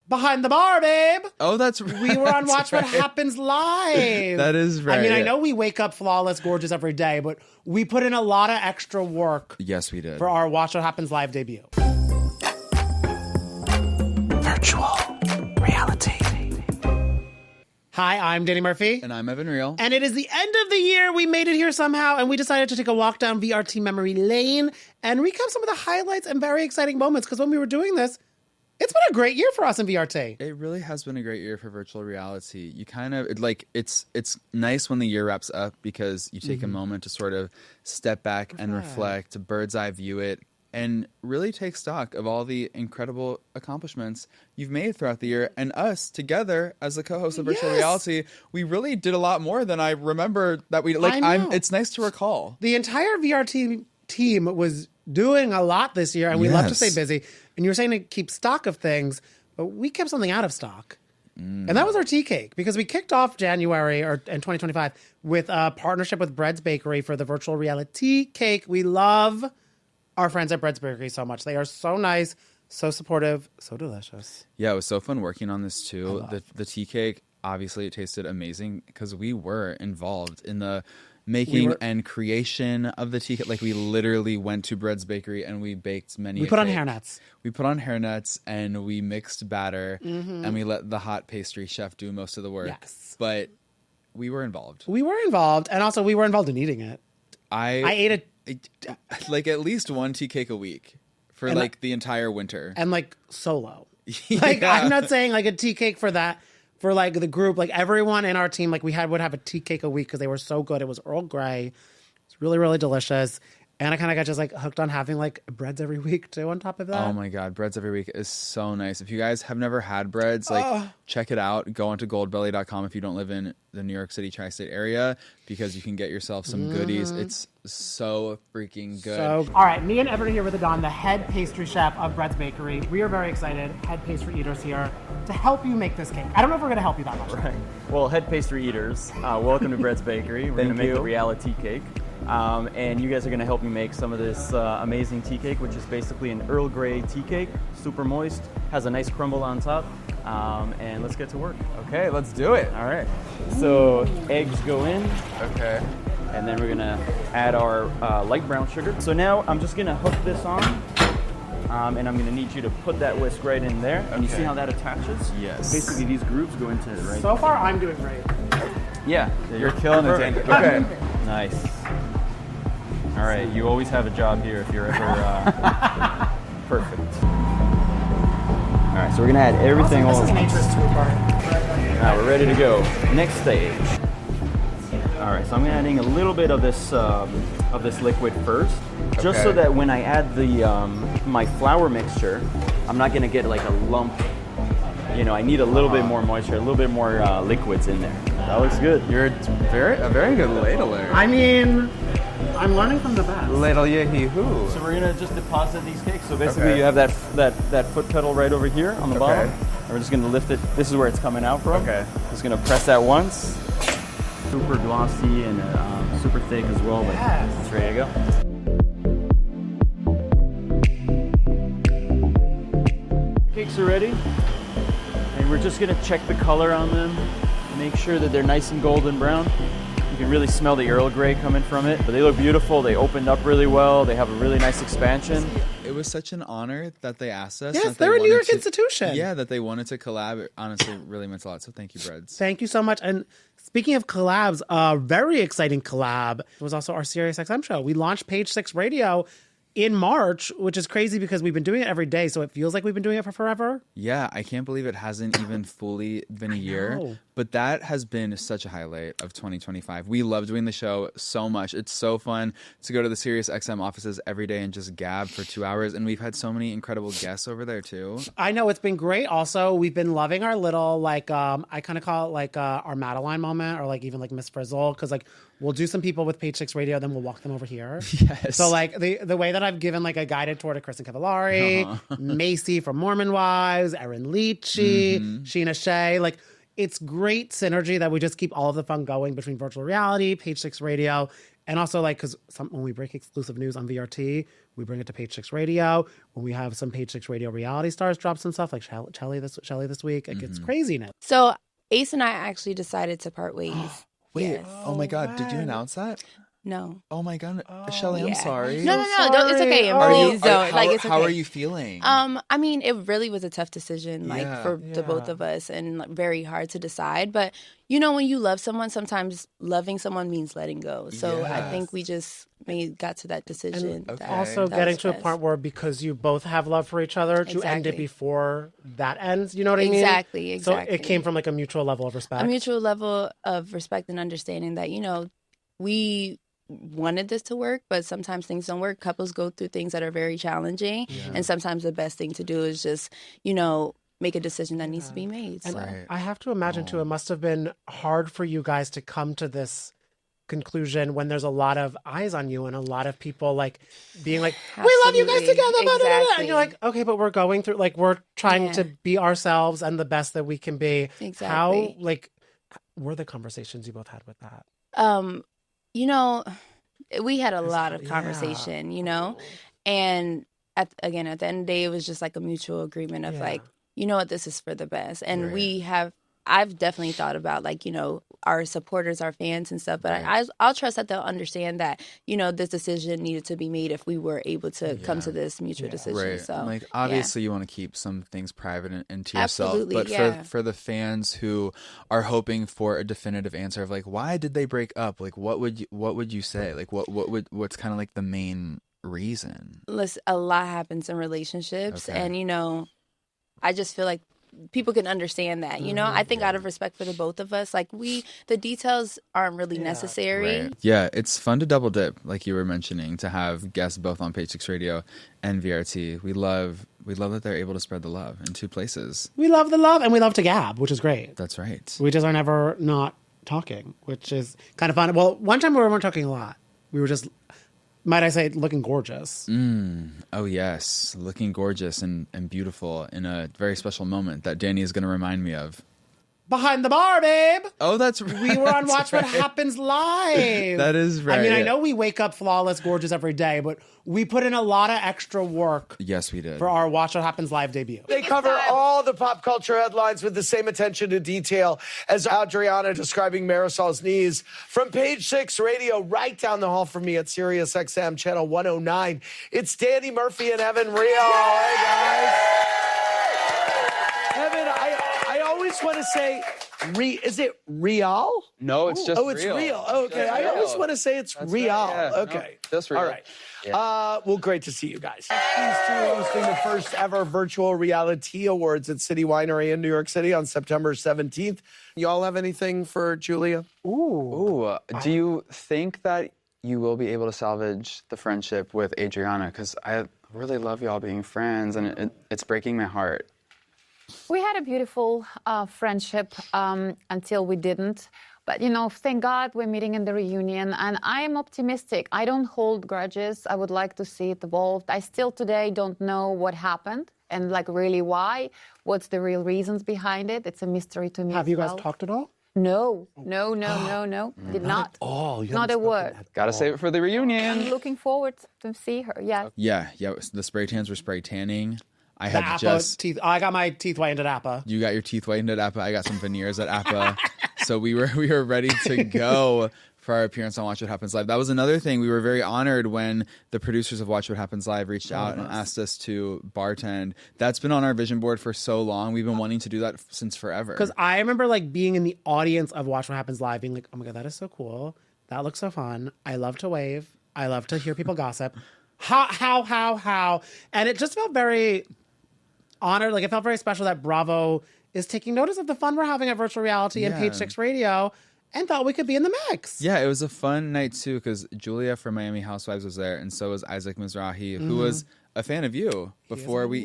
behind the bar, babe. Oh, We were on Watch What Happens Live. That is right. I mean, I know we wake up flawless, gorgeous every day, but we put in a lot of extra work. Yes, we did. For our Watch What Happens Live debut. Virtual reality. Hi, I'm Danny Murphy. And I'm Evan Real. And it is the end of the year. We made it here somehow, and we decided to take a walk down VRT memory lane and recap some of the highlights and very exciting moments, because when we were doing this, it's been a great year for us in VRT. It really has been a great year for virtual reality. You kind of, it's nice when the year wraps up because you take a moment to sort of step back and reflect, to bird's eye view it, and really take stock of all the incredible accomplishments you've made throughout the year. And us together as the co-host of virtual reality, we really did a lot more than I remember that we like. It's nice to recall. The entire VRT team was doing a lot this year, and we love to stay busy. And you were saying to keep stock of things, but we kept something out of stock. And that was our tea cake, because we kicked off January in 2025 with a partnership with Bread's Bakery for the virtual reality cake. We love our friends at Bread's Bakery so much. They are so nice, so supportive, so delicious. Yeah, it was so fun working on this too. The tea cake, obviously it tasted amazing because we were involved in the making and creation of the tea cake. Like, we literally went to Bread's Bakery and we baked many. We put on hairnets. We put on hairnets and we mixed batter and we let the hot pastry chef do most of the work. Yes. But we were involved. We were involved, and also we were involved in eating it. I ate like at least one tea cake a week for the entire winter. And solo. Like, I'm not saying like a tea cake for that. For like the group, like everyone in our team, like would have a tea cake a week because they were so good. It was Earl Grey. It's really, really delicious. And I kind of got just like hooked on having like breads every week too on top of that. Oh my God. Breads every week is so nice. If you guys have never had breads, check it out. Go onto goldbelly.com if you don't live in the New York City tri-state area, because you can get yourself some goodies. It's so freaking good. All right. Me and Evan are here with Adon, the head pastry chef of Bread's Bakery. We are very excited, head pastry eaters here, to help you make this cake. I don't know if we're going to help you that much. Right. Well, head pastry eaters, welcome to Bread's Bakery. We're going to make the Reali-Tea cake. And you guys are going to help me make some of this amazing tea cake, which is basically an Earl Grey tea cake, super moist, has a nice crumble on top. And let's get to work. Okay, let's do it. All right. So eggs go in. Okay. And then we're going to add our light brown sugar. So now I'm just going to hook this on. And I'm going to need you to put that whisk right in there. And you see how that attaches? Yes. Basically, these grooves go into it right So far, I'm doing great. Yeah. You're killing it, Andy. Okay. Nice. All right, you always have a job here if you're ever perfect. All right, so we're gonna add everything all. This is nature's toolbar. All right, we're ready to go. Next stage. All right, so I'm adding a little bit of this liquid first, just so that when I add the my flour mixture, I'm not gonna get like a lump. You know, I need a little bit more moisture, a little bit more liquids in there. That looks good. You're a very good ladler. I mean, I'm learning from the best. Ladle yee-hoo. So we're gonna just deposit these cakes. So basically, you have that foot pedal right over here on the bottom. And we're just gonna lift it. This is where it's coming out from. Okay. Just gonna press that once. Super glossy and super thick as well. But it's ready to go. Cakes are ready. And we're just gonna check the color on them. Make sure that they're nice and golden brown. You can really smell the Earl Grey coming from it. But they look beautiful. They opened up really well. They have a really nice expansion. It was such an honor that they asked us. Yes, they're a New York institution. Yeah, that they wanted to collab. It honestly really meant a lot. So thank you, Breads. Thank you so much. And speaking of collabs, a very exciting collab was also our Sirius XM show. We launched Page 6 Radio in March, which is crazy because we've been doing it every day, so it feels like we've been doing it for forever. Yeah, I can't believe it hasn't even fully been a year. But that has been such a highlight of 2025. We love doing the show so much. It's so fun to go to the Sirius XM offices every day and just gab for 2 hours. And we've had so many incredible guests over there too. I know, it's been great. Also, we've been loving our little, like, I kind of call it like our Madeline moment, or like even like Miss Frizzle, because like we'll do some people with Page 6 Radio, then we'll walk them over here. Yes. So like the way that I've given like a guided tour to Kristen Cavallari, Macy from Mormon Wives, Erin Leachy, Sheena Shea, like it's great synergy that we just keep all of the fun going between virtual reality, Page Six Radio, and also like because when we break exclusive news on VRT, we bring it to Page Six Radio. When we have some Page Six Radio reality stars drop some stuff like Shelly this week, it gets craziness. So Ace and I actually decided to part ways. Wait, Yes. oh my God, did you announce that? No. Oh my God, Shelly, I'm sorry. No, don't, it's okay. Please don't. It's okay. How are you feeling? I mean, it really was a tough decision, for the both of us, and very hard to decide. But when you love someone, sometimes loving someone means letting go. So I think we just got to that decision. And also getting to a point where because you both have love for each other, to end it before that ends. You know what I mean? Exactly. So it came from like a mutual level of respect. A mutual level of respect and understanding that we wanted this to work, but sometimes things don't work. Couples go through things that are very challenging, and sometimes the best thing to do is just, make a decision that needs to be made. So. And I have to imagine too, it must have been hard for you guys to come to this conclusion when there's a lot of eyes on you and a lot of people like being like, we love you guys together, exactly. and you're like, okay, but we're going through we're trying to be ourselves and the best that we can be. Exactly. How were the conversations you both had with that? We had a lot of conversation, and at the end of the day, it was just like a mutual agreement of what, this is for the best. And I've definitely thought about our supporters, our fans and stuff, but I'll trust that they'll understand that, this decision needed to be made if we were able to come to this mutual decision. Right. So obviously you want to keep some things private and to yourself, Absolutely, but for the fans who are hoping for a definitive answer of why did they break up? What would you say? What's kind of like the main reason? Listen, a lot happens in relationships, and I just feel like people can understand that, I think out of respect for the both of us, the details aren't really necessary. Right. Yeah, it's fun to double dip, like you were mentioning, to have guests both on Page Six Radio and VRT. We love that they're able to spread the love in two places. We love the love and we love to gab, which is great. That's right. We just are never not talking, which is kind of fun. Well, one time we weren't talking a lot. We were just, might I say, looking gorgeous. Oh, yes. Looking gorgeous and beautiful in a very special moment that Danny is going to remind me of. Behind the bar, babe. Oh, that's right. We were on Watch What Happens Live. That is right. I mean, I know we wake up flawless, gorgeous every day, but we put in a lot of extra work. Yes, we did. For our Watch What Happens Live debut. They cover all the pop culture headlines with the same attention to detail as Adriana describing Marisol's knees. From Page Six Radio, right down the hall from me at Sirius XM channel 109, it's Danny Murphy and Evan Real. Hey, guys. Evan, I always want to say, is it Real? No, it's just it's real. Okay, I always want to say it's Real. Right, yeah. Okay. No, just real. All right. Yeah. Well, great to see you guys. These two hosting the first ever virtual Reali-Tea Awards at City Winery in New York City on September 17th. Y'all have anything for Julia? Ooh. Do you think that you will be able to salvage the friendship with Adriana? Because I really love y'all being friends, and it's breaking my heart. We had a beautiful friendship until we didn't. But, thank God we're meeting in the reunion. And I am optimistic. I don't hold grudges. I would like to see it evolved. I still today don't know what happened and really why. What's the real reasons behind it? It's a mystery to me. Have you guys talked at all? No. Did not. Not a word. Gotta save it for the reunion. I'm looking forward to see her. Yeah. Yeah. The spray tans were spray tanning. I got my teeth whitened at Appa. You got your teeth whitened at Appa. I got some veneers at Appa. So we were ready to go for our appearance on Watch What Happens Live. That was another thing. We were very honored when the producers of Watch What Happens Live reached out and asked us to bartend. That's been on our vision board for so long. We've been wanting to do that since forever. Because I remember being in the audience of Watch What Happens Live, being like, oh my God, that is so cool. That looks so fun. I love to wave. I love to hear people gossip. How? And it just felt very honored. It felt very special that Bravo is taking notice of the fun we're having at Virtual Reality and Page Six Radio and thought we could be in the mix. Yeah, it was a fun night too because Julia from Miami Housewives was there, and so was Isaac Mizrahi, who was a fan of you before it was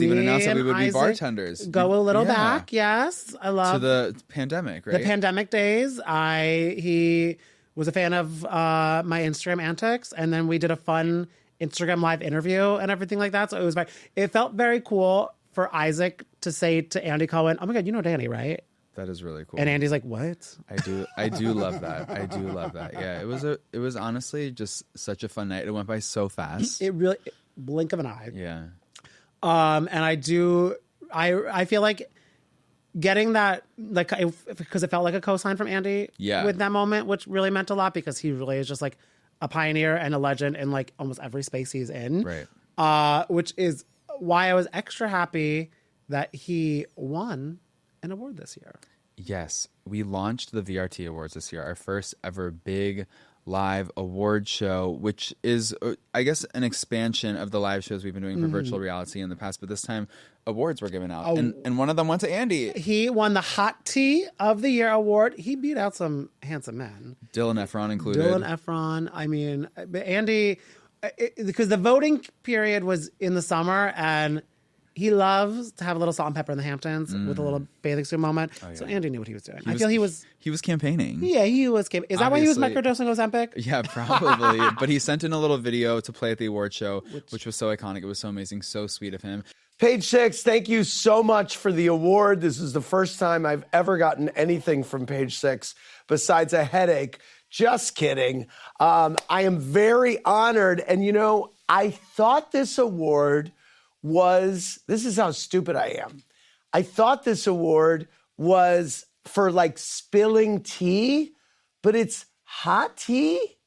even announced that we would be bartenders. Go a little back, yes. I love to the pandemic, right? The pandemic days. He was a fan of my Instagram antics, and then we did a fun Instagram live interview and everything like that. So it felt very cool for Isaac to say to Andy Cohen, "Oh my God, you know Danny, right?" That is really cool. And Andy's like, "What?" I do love that. I do love that. Yeah, it was honestly just such a fun night. It went by so fast. It really, blink of an eye. Yeah. And I feel like getting that, like, because it felt like a cosign from Andy with that moment, which really meant a lot because he really is just like a pioneer and a legend in like almost every space he's in. Right. Which is why I was extra happy that he won an award this year. Yes, we launched the VRT Awards this year, our first ever big live award show, which is, I guess, an expansion of the live shows we've been doing for virtual reality in the past. But this time, awards were given out, and one of them went to Andy. He won the Hot Tea of the Year award. He beat out some handsome men, Dylan Efron included. I mean, Andy, because the voting period was in the summer, and he loves to have a little salt and pepper in the Hamptons with a little bathing suit moment. Oh, yeah. So Andy knew what he was doing. I feel he was campaigning. Yeah, he was campaigning. Is that why he was microdosing Ozempic? Yeah, probably. But he sent in a little video to play at the award show, which was so iconic. It was so amazing, so sweet of him. Page Six, thank you so much for the award. This is the first time I've ever gotten anything from Page Six besides a headache. Just kidding. I am very honored. And, you know, I thought this award this is how stupid I am. I thought this award was for like spilling tea, but it's hot tea.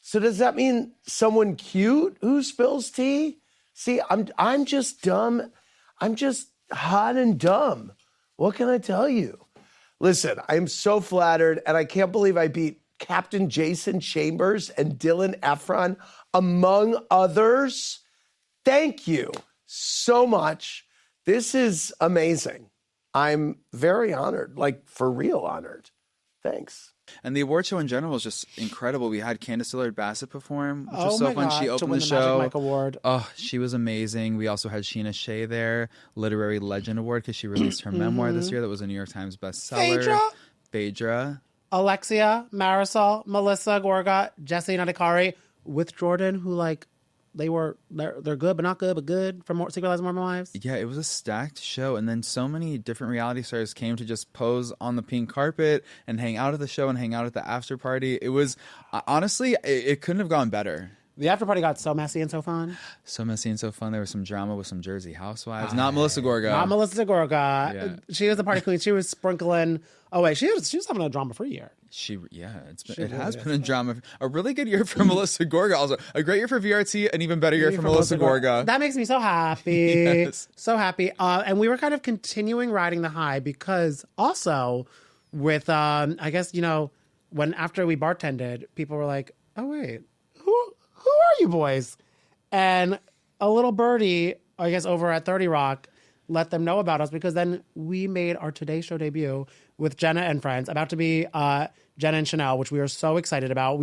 So does that mean someone cute who spills tea? See, I'm just dumb. I'm just hot and dumb. What can I tell you? Listen, I'm so flattered, and I can't believe I beat Captain Jason Chambers and Dylan Efron, among others. Thank you so much. This is amazing. I'm very honored, like for real honored. Thanks. And the award show in general was just incredible. We had Candace Dillard-Bassett perform, which was so fun. God, she opened the show. Magic Mike Award. Oh, she was amazing. We also had Sheena Shea there, Literary Legend Award, because she released her memoir this year that was a New York Times bestseller. Phaedra. Alexia, Marisol, Melissa Gorga, Jesse Nadikari, with Jordan, who like they're good but not good, but good from Secret Lives of Mormon Wives. Yeah, it was a stacked show, and then so many different reality stars came to just pose on the pink carpet and hang out at the show and hang out at the after party. It was honestly, it couldn't have gone better. The after party got so messy and so fun. So messy and so fun. There was some drama with some Jersey housewives. Not Melissa Gorga. Not Melissa Gorga. Yeah. She was the party queen. She was sprinkling. Oh wait, she was having a drama-free year. It has been a drama. A really good year for Melissa Gorga. Also, a great year for VRT, an even better year for Melissa Gorga. That makes me so happy. Yes. So happy. And we were kind of continuing riding the high because also with, I guess, you know, when after we bartended, people were like, oh wait, who are you boys? And a little birdie, I guess, over at 30 Rock let them know about us because then we made our Today Show debut with Jenna and Friends, about to be Jenna and Chanel, which we were so excited about.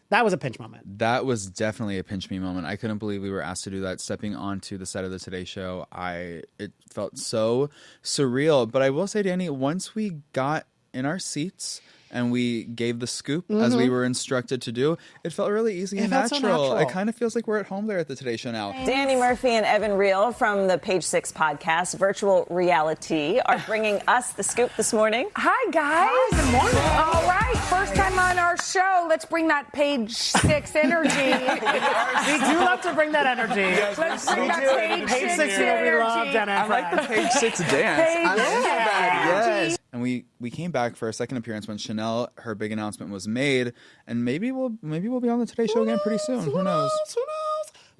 That was a pinch moment. That was definitely a pinch me moment. I couldn't believe we were asked to do that. Stepping onto the set of the Today Show, it felt so surreal. But I will say, Danny, once we got in our seats and we gave the scoop as we were instructed to do, it felt really easy and natural. So natural. It kind of feels like we're at home there at the Today Show now. Danny Murphy and Evan Reel from the Page Six podcast, Virtual Reali-Tea, are bringing us the scoop this morning. Hi, guys. Hi, good morning. All right, first time on our show. Let's bring that Page Six energy. We do love to bring that energy. Yes, let's bring that Page Six energy. We love Jenna and I like the Page Six dance. I love that. Yes. And we came back for a second appearance when Chanel, her big announcement was made, and maybe we'll be on the Today Show again pretty soon. Who knows?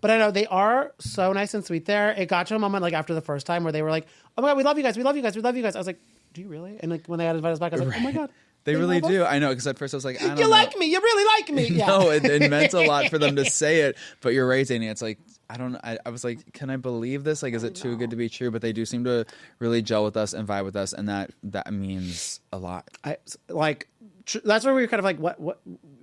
But I know they are so nice and sweet there. It got to a moment like after the first time where they were like, "Oh my God, we love you guys, we love you guys, we love you guys." I was like, "Do you really?" And like when they had invited us back, I was like, "Oh my God." They really do. I know, because at first I was like, I don't know. You like me. You really like me. Yeah. No, it meant a lot for them to say it. But you're right, Danny. It's like, I was like, can I believe this? Like, is it too good to be true? But they do seem to really gel with us and vibe with us. And that means a lot. That's where we were kind of like, what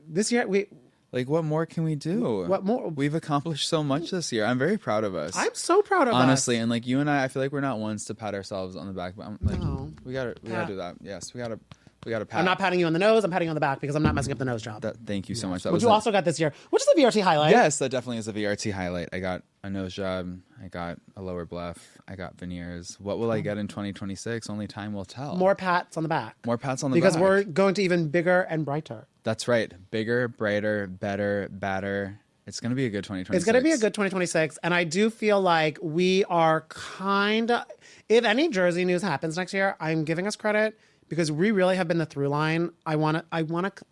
this year what more can we do? What more? We've accomplished so much this year. I'm very proud of us. I'm so proud of us. Honestly, and like you and I feel like we're not ones to pat ourselves on the back, but I'm like, we gotta do that. Yes, we gotta We got a pat. I'm not patting you on the nose. I'm patting you on the back because I'm not messing up the nose job. Thank you so much. Which you also got this year, which is a VRT highlight. Yes, that definitely is a VRT highlight. I got a nose job. I got a lower bluff. I got veneers. What will I get in 2026? Only time will tell. More pats on the back. More pats on the back. Because we're going to even bigger and brighter. That's right. Bigger, brighter, better, badder. It's going to be a good 2026. It's going to be a good 2026. And I do feel like we are kind of, if any Jersey news happens next year, I'm giving us credit because we really have been the through line. I'm like,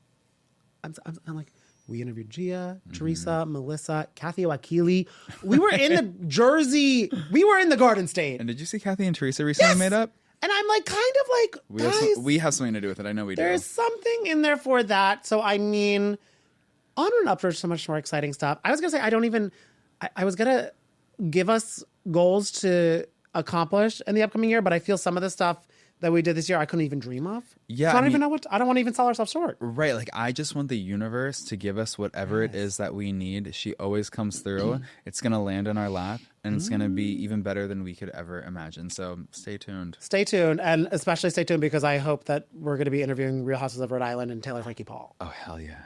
we interviewed Gia, Teresa, Melissa, Kathy Wakili. We were in the Jersey, we were in the Garden State. And did you see Kathy and Teresa recently made up? And I'm like, kind of like, guys, we have something to do with it. I know we do. There's something in there for that. So, I mean, onward and upward, so much more exciting stuff. I was going to say, I was going to give us goals to accomplish in the upcoming year, but I feel some of the stuff that we did this year, I couldn't even dream of. Yeah. So I don't even know I don't want to even sell ourselves short. Right. Like, I just want the universe to give us whatever it is that we need. She always comes through. It's going to land in our lap, and it's going to be even better than we could ever imagine. So stay tuned. Stay tuned, and especially stay tuned because I hope that we're going to be interviewing Real Houses of Rhode Island and Taylor Frankie Paul. Oh, hell yeah.